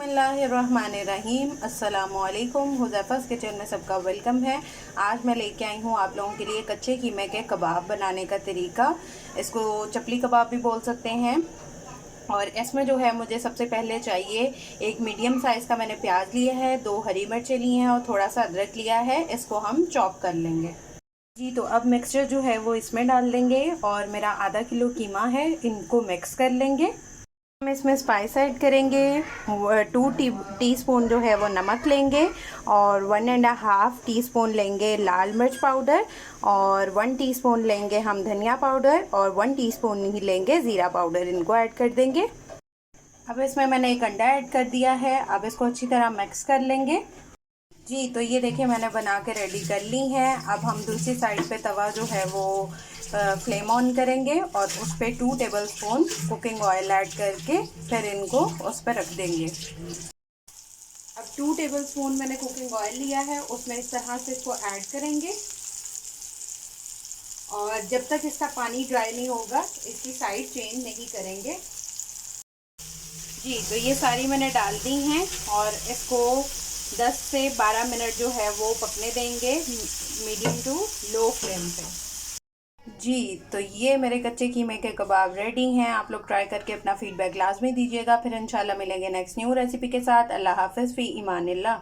बिस्मिल्लाहिर्रहमानिर्रहीम अस्सलामुअलैकुम। हुज़ैफ़ा's किचन में सबका वेलकम है। आज मैं लेके आई हूँ आप लोगों के लिए कच्चे कीमे के कबाब बनाने का तरीका। इसको चपली कबाब भी बोल सकते हैं। और इसमें जो है मुझे सबसे पहले चाहिए एक मीडियम साइज़ का मैंने प्याज लिया है, 2 हरी मिर्चें ली हैं और थोड़ा सा अदरक लिया है। इसको हम चॉप कर लेंगे। जी, तो अब मिक्सचर जो है वो इसमें डाल देंगे और मेरा आधा किलो कीमा है, इनको मिक्स कर लेंगे। हम इसमें स्पाइस ऐड करेंगे। 2 टीस्पून जो है वो नमक लेंगे और 1.5 टीस्पून लेंगे लाल मिर्च पाउडर और 1 टीस्पून लेंगे हम धनिया पाउडर और 1 टीस्पून ही लेंगे ज़ीरा पाउडर। इनको ऐड कर देंगे। अब इसमें मैंने एक अंडा ऐड कर दिया है। अब इसको अच्छी तरह मिक्स कर लेंगे। जी, तो ये देखिए मैंने बना के रेडी कर ली हैं। अब हम दूसरी साइड पे तवा जो है वो फ्लेम ऑन करेंगे और उस पर 2 टेबलस्पून कुकिंग ऑयल ऐड करके फिर इनको उस पर रख देंगे। अब 2 टेबलस्पून मैंने कुकिंग ऑयल लिया है, उसमें इस तरह से इसको ऐड करेंगे और जब तक इसका पानी ड्राई नहीं होगा इसकी साइड चेंज नहीं करेंगे। जी, तो ये सारी मैंने डाल दी हैं और इसको 10 से 12 मिनट जो है वो पकने देंगे मीडियम टू लो फ्लेम पे। जी, तो ये मेरे कच्चे कीमे के कबाब रेडी हैं। आप लोग ट्राई करके अपना फीडबैक लाजमी दीजिएगा। फिर इंशाल्लाह मिलेंगे नेक्स्ट न्यू रेसिपी के साथ। अल्लाह हाफ़िज़, फ़ी ईमानिल्लाह।